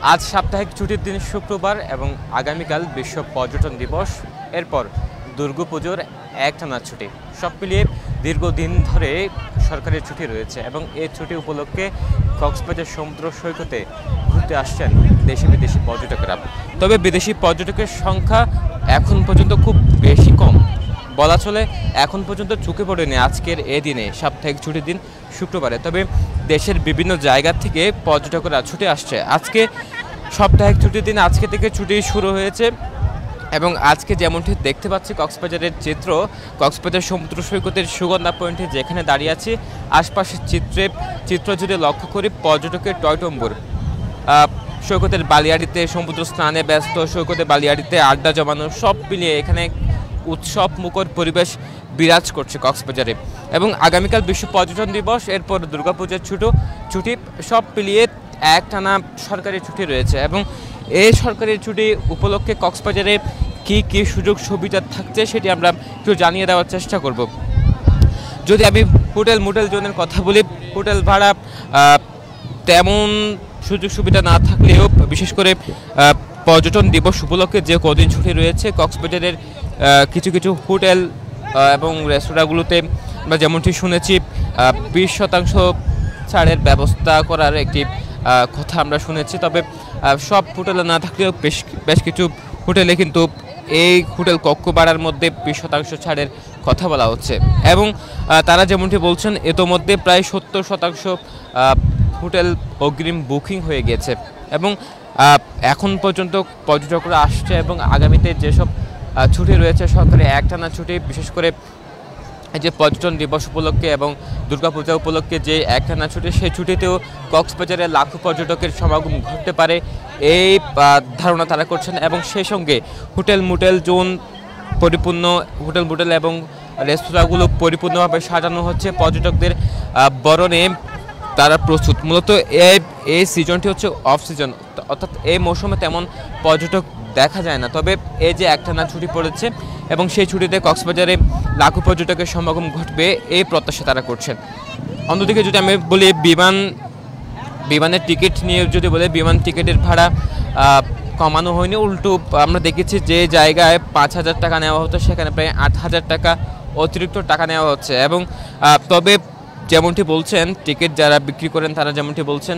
আজ সাপ্তাহিক ছুটির দিন শুক্রবার এবং আগামীকাল বিশ্ব পর্যটন দিবস, এরপর দুর্গাপুজোর একটানা ছুটি। সব মিলিয়ে দীর্ঘদিন ধরে সরকারি ছুটি রয়েছে এবং এই ছুটি উপলক্ষে কক্সবাজার সমুদ্র সৈকতে ঘুরতে আসছেন দেশি বিদেশি পর্যটকেরা। তবে বিদেশি পর্যটকের সংখ্যা এখন পর্যন্ত খুব বেশি কম বলা চলে। এখন পর্যন্ত চোখে পড়েনি আজকের এই দিনে, সাপ্তাহিক ছুটির দিন শুক্রবারে। তবে দেশের বিভিন্ন জায়গা থেকে পর্যটকরা ছুটে আসছে। আজকে সাপ্তাহিক ছুটির দিন, আজকে থেকে ছুটি শুরু হয়েছে এবং আজকে যেমনটি দেখতে পাচ্ছি কক্সবাজারের চিত্র, কক্সবাজার সমুদ্র সৈকতের সুগন্ধা পয়েন্টে যেখানে দাঁড়িয়ে আছি, আশপাশের চিত্র যদি লক্ষ্য করি, পর্যটকের টয়টম্বুর। সৈকতের বালিয়াড়িতে সমুদ্র স্নানে ব্যস্ত, সৈকতে বালিয়াড়িতে আড্ডা জমানো, সব মিলিয়ে এখানে উৎসব মুখর পরিবেশ বিরাজ করছে কক্সবাজারে। এবং আগামীকাল বিশ্ব পর্যটন দিবস, এরপর দুর্গাপূজার ছুটি, সব মিলিয়ে একটানা সরকারি ছুটি রয়েছে। এবং এই সরকারি ছুটি উপলক্ষে কক্সবাজারে কি কি সুযোগ সুবিধা থাকছে সেটি আমরা একটু জানিয়ে দেওয়ার চেষ্টা করব। যদি আমি হোটেল জোনের কথা বলি, হোটেল ভাড়া তেমন সুযোগ সুবিধা না থাকলেও বিশেষ করে পর্যটন দিবস উপলক্ষে যে কদিন ছুটি রয়েছে কক্সবাজারের কিছু হোটেল এবং রেস্তোরাঁগুলোতে আমরা যেমনটি শুনেছি 20% ছাড়ের ব্যবস্থা করার একটি কথা আমরা শুনেছি। তবে সব হোটেলে না থাকলেও বেশ কিছু হোটেলে কিন্তু এই হোটেল কক্ষ ভাড়ার মধ্যে 20% ছাড়ের কথা বলা হচ্ছে। এবং তারা যেমনটি বলছেন, ইতোমধ্যে প্রায় 70% হোটেল অগ্রিম বুকিং হয়ে গিয়েছে এবং এখন পর্যন্ত পর্যটকরা আসছে। এবং আগামীতে যেসব ছুটি রয়েছে সরকারি একটানা ছুটি, বিশেষ করে যে পর্যটন দিবস উপলক্ষে এবং দুর্গাপূজা উপলক্ষে যে একটানা ছুটি, সেই ছুটিতেও কক্সবাজারে লাখো পর্যটকের সমাগম ঘটতে পারে এই ধারণা তারা করছেন। এবং সেই সঙ্গে হোটেল জোন পরিপূর্ণ, হোটেল এবং রেস্তোরাঁগুলো পরিপূর্ণভাবে সাজানো হচ্ছে পর্যটকদের বরণে তারা প্রস্তুত। মূলত এই সিজনটি হচ্ছে অফ সিজন, অর্থাৎ এই মৌসুমে তেমন পর্যটক দেখা যায় না। তবে এই যে একটানা ছুটি পড়েছে এবং সেই ছুটিতে কক্সবাজারে লাখো পর্যটকের সমাগম ঘটবে এই প্রত্যাশা তারা করছেন। অন্যদিকে যদি আমি বলি বিমানের টিকিট নিয়ে যদি বলি, বিমান টিকিটের ভাড়া কমানো হয়নি, উল্টো আমরা দেখেছি যে জায়গায় 5,000 টাকা নেওয়া হতো সেখানে প্রায় 8,000 টাকা অতিরিক্ত টাকা নেওয়া হচ্ছে। এবং তবে যেমনটি বলছেন টিকিট যারা বিক্রি করেন তারা যেমনটি বলছেন,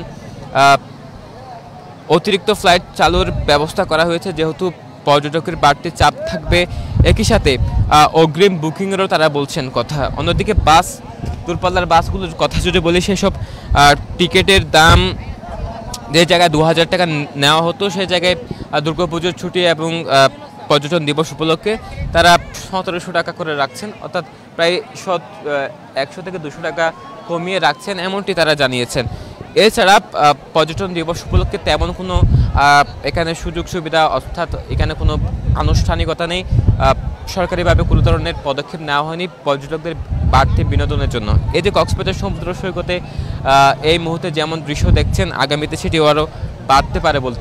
অতিরিক্ত ফ্লাইট চালুর ব্যবস্থা করা হয়েছে যেহেতু পর্যটকের বাড়তি চাপ থাকবে। একই সাথে অগ্রিম বুকিংয়েরও তারা বলছেন কথা। অন্যদিকে দূরপাল্লার বাসগুলোর কথা যদি বলি, সেসব টিকিটের দাম যে জায়গায় 2,000 টাকা নেওয়া হতো সেই জায়গায় দুর্গাপুজোর ছুটি এবং পর্যটন দিবস উপলক্ষে তারা 1700 টাকা করে রাখছেন, অর্থাৎ প্রায় 100 থেকে 200 টাকা কমিয়ে রাখছেন, এমনটি তারা জানিয়েছেন। এছাড়া পর্যটন দিবস উপলক্ষে তেমন কোনো এখানে সুযোগ সুবিধা, অর্থাৎ এখানে কোনো আনুষ্ঠানিকতা নেই, সরকারিভাবে কোনো ধরনের পদক্ষেপ নেওয়া হয়নি পর্যটকদের বাড়তি বিনোদনের জন্য। এই যে কক্সবাজার সমুদ্র সৈকতে এই মুহূর্তে যেমন দৃশ্য দেখছেন, আগামীতে সেটি আরও বাড়তে পারে বলে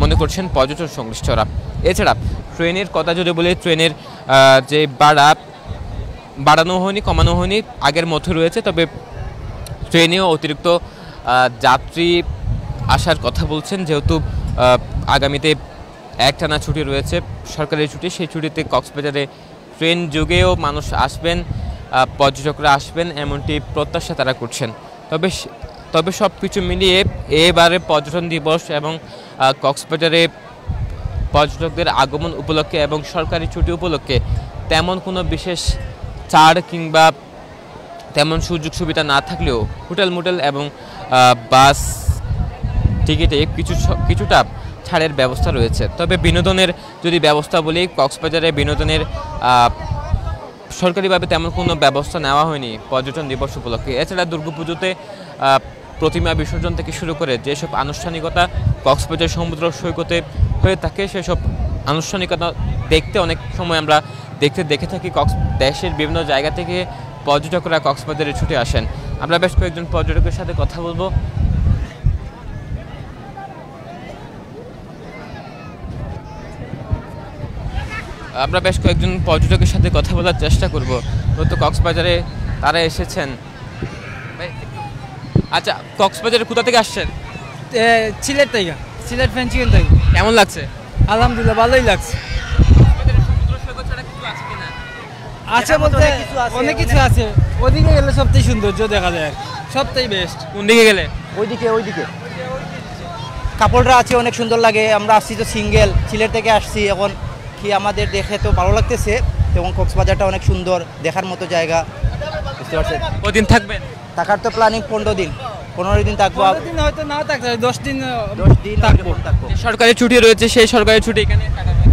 মনে করছেন পর্যটন সংশ্লিষ্টরা। এছাড়া ট্রেনের কথা যদি বলি, ট্রেনের যে বাড়ানো হয়নি, কমানো হয়নি, আগের মতো রয়েছে। তবে ট্রেনেও অতিরিক্ত যাত্রী আসার কথা বলছেন, যেহেতু আগামীতে একটানা ছুটি রয়েছে সরকারি ছুটি, সেই ছুটিতে কক্সবাজারে ট্রেন যুগেও মানুষ আসবেন, পর্যটকরা আসবেন, এমনটি প্রত্যাশা তারা করছেন। তবে সব কিছু মিলিয়ে এবারে পর্যটন দিবস এবং কক্সবাজারে পর্যটকদের আগমন উপলক্ষে এবং সরকারি ছুটি উপলক্ষে তেমন কোনো বিশেষ ছাড় কিংবা তেমন সুযোগ সুবিধা না থাকলেও হোটেল এবং বাস টিকিটে কিছুটা ছাড়ের ব্যবস্থা রয়েছে। তবে বিনোদনের যদি ব্যবস্থা বলি, কক্সবাজারে বিনোদনের সরকারিভাবে তেমন কোনো ব্যবস্থা নেওয়া হয়নি পর্যটন দিবস উপলক্ষে। এছাড়া দুর্গাপুজোতে প্রতিমা বিসর্জন থেকে শুরু করে যেসব আনুষ্ঠানিকতা কক্সবাজার সমুদ্র সৈকতে হয়ে থাকে, সেসব আনুষ্ঠানিকতা দেখতে অনেক সময় আমরা দেখে থাকি। দেশের বিভিন্ন জায়গা থেকে পর্যটকরা কক্সবাজারে ছুটে আসেন। আমরা বেশ কয়েকজন পর্যটকের সাথে কথা বলবো। আমরা বেশ কয়েকজন পর্যটকের সাথে কথা বলার চেষ্টা করব। তো কক্সবাজারে তারা এসেছেন। আচ্ছা, কক্সবাজারে কোথা থেকে আসছেন? সিলেট থেকে। সিলেট ফেঞ্চিগঞ্জ থেকে। কেমন লাগছে? আলহামদুলিল্লাহ ভালোই লাগছে। আছে বলতে অনেক কিছু আছে, ওদিকে গেলে সবথেকে সৌন্দর্য দেখা যায়, সবথেকে বেস্ট। কোন দিকে গেলে? ওইদিকে কাপড়টা আছে অনেক সুন্দর লাগে। আমরা আসছি তো সিঙ্গেল, সিলেট থেকে আসছি, এখন কি আমাদের দেখে তো ভালো লাগতেছে। এবং কক্সবাজারটা অনেক সুন্দর, দেখার মতো জায়গা, বুঝতে পারছেন। কদিন থাকবেন? থাকার তো প্ল্যানিং 15 দিন থাকবো। 15 দিন হয়তো না থাকতে, 10 দিন 10 দিন থাকবো। সরকারি ছুটি রয়েছে, সেই সরকারি ছুটি এখানে কাটাবেন?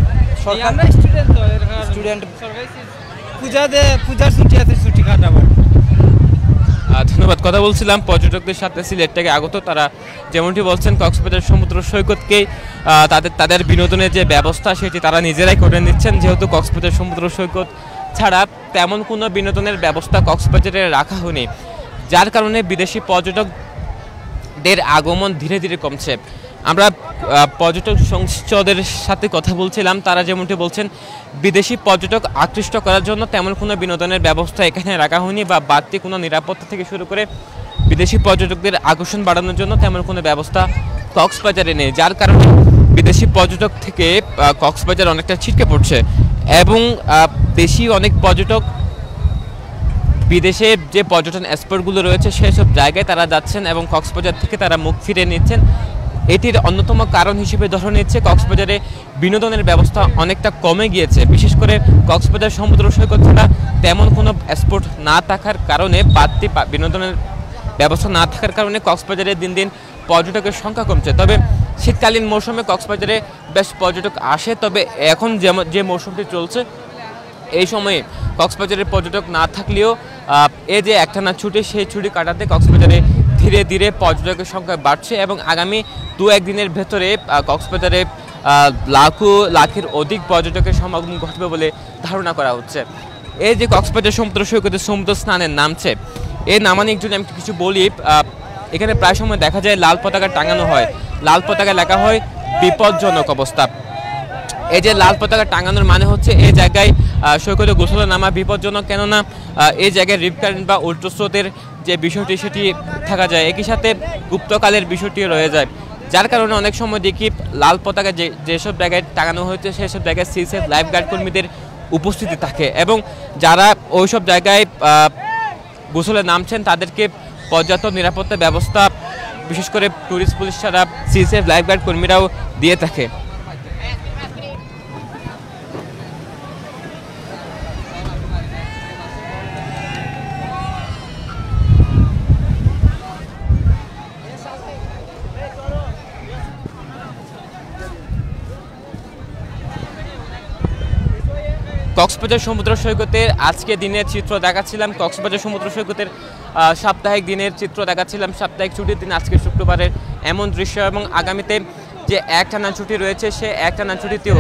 আমরা স্টুডেন্ট তো, স্টুডেন্ট পূজার ছুটি আছে, ছুটি কাটাবো। ধন্যবাদ। কথা বলছিলাম পর্যটকদের সাথে সিলেট থেকে আগত, তারা যেমনটি বলছেন কক্সবাজার সমুদ্র সৈকতকেই তাদের বিনোদনের যে ব্যবস্থা সেটি তারা নিজেরাই করে নিচ্ছেন, যেহেতু কক্সবাজার সমুদ্র সৈকত ছাড়া তেমন কোনো বিনোদনের ব্যবস্থা কক্সবাজারে রাখা হয়নি, যার কারণে বিদেশি পর্যটকদের আগমন ধীরে ধীরে কমছে। আমরা পর্যটক সংসদের সাথে কথা বলছিলাম, তারা যেমনটি বলছেন বিদেশি পর্যটক আকৃষ্ট করার জন্য তেমন কোনো বিনোদনের ব্যবস্থা এখানে রাখা হয়নি, বা বাড়তি কোনো নিরাপত্তা থেকে শুরু করে বিদেশি পর্যটকদের আকর্ষণ বাড়ানোর জন্য তেমন কোনো ব্যবস্থা কক্সবাজারে নেই, যার কারণে বিদেশি পর্যটক থেকে কক্সবাজার অনেকটা ছিটকে পড়ছে। এবং দেশি অনেক পর্যটক বিদেশে যে পর্যটন স্পটগুলো রয়েছে সেই সব জায়গায় তারা যাচ্ছেন এবং কক্সবাজার থেকে তারা মুখ ফিরে নিচ্ছেন। এটির অন্যতম কারণ হিসেবে ধরে নিচ্ছে কক্সবাজারে বিনোদনের ব্যবস্থা অনেকটা কমে গিয়েছে, বিশেষ করে কক্সবাজার সমুদ্র সৈকত ছাড়া তেমন কোনো স্পট না থাকার কারণে, বাড়তি বিনোদনের ব্যবস্থা না থাকার কারণে কক্সবাজারে দিন দিন পর্যটকের সংখ্যা কমছে। তবে শীতকালীন মৌসুমে কক্সবাজারে বেশ পর্যটক আসে, তবে এখন যে মৌসুমটি চলছে এই সময়ে কক্সবাজারের পর্যটক না থাকলেও এই যে একটানা ছুটি, সেই ছুটি কাটাতে কক্সবাজারে ধীরে ধীরে পর্যটকের সংখ্যা বাড়ছে এবং আগামী 2-1 দিনের ভেতরে কক্সবাজারে লাখের অধিক পর্যটকের সমাগম ঘটবে বলে ধারণা করা হচ্ছে। এই যে কক্সবাজার সমুদ্র সৈকতে সমুদ্র স্নানের নামছে, এই নামানিক যদি আমি কিছু বলি, এখানে প্রায় সময় দেখা যায় লাল পতাকা টাঙানো হয়, লাল পতাকা লেখা হয় বিপজ্জনক অবস্থা। এই যে লাল পতাকা টাঙানোর মানে হচ্ছে এই জায়গায় সৈকতে গোসলে নামা বিপজ্জনক, কেননা এই জায়গায় রিপ কারেন্ট বা উল্টোস্রোতের যে বিষয়টি সেটি থাকা যায়, একই সাথে গুপ্তকালের বিষয়টিও রয়ে যায়, যার কারণে অনেক সময় দেখি লাল পতাকা যেসব জায়গায় টাঙানো হয়েছে সেসব জায়গায় সিএসএফ লাইফগার্ড কর্মীদের উপস্থিতি থাকে এবং যারা ওইসব জায়গায় গোসলে নামছেন তাদেরকে পর্যাপ্ত নিরাপত্তা ব্যবস্থা বিশেষ করে ট্যুরিস্ট পুলিশ ছাড়া সিএসএফ লাইফগার্ড কর্মীরাও দিয়ে থাকে। কক্সবাজার সমুদ্র সৈকতের আজকে দিনের চিত্র দেখাচ্ছিলাম, কক্সবাজার সমুদ্র সৈকতের সাপ্তাহিক দিনের চিত্র দেখাচ্ছিলাম, সাপ্তাহিক ছুটির দিন আজকে শুক্রবারের এমন দৃশ্য, এবং আগামীতে যে একটানা ছুটি রয়েছে সে একটানা ছুটিতেও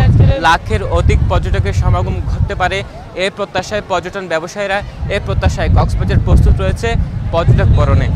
লাখের অধিক পর্যটকের সমাগম ঘটতে পারে এই প্রত্যাশায় পর্যটন ব্যবসায়ীরা, এই প্রত্যাশায় কক্সবাজার প্রস্তুত রয়েছে পর্যটক বরণে।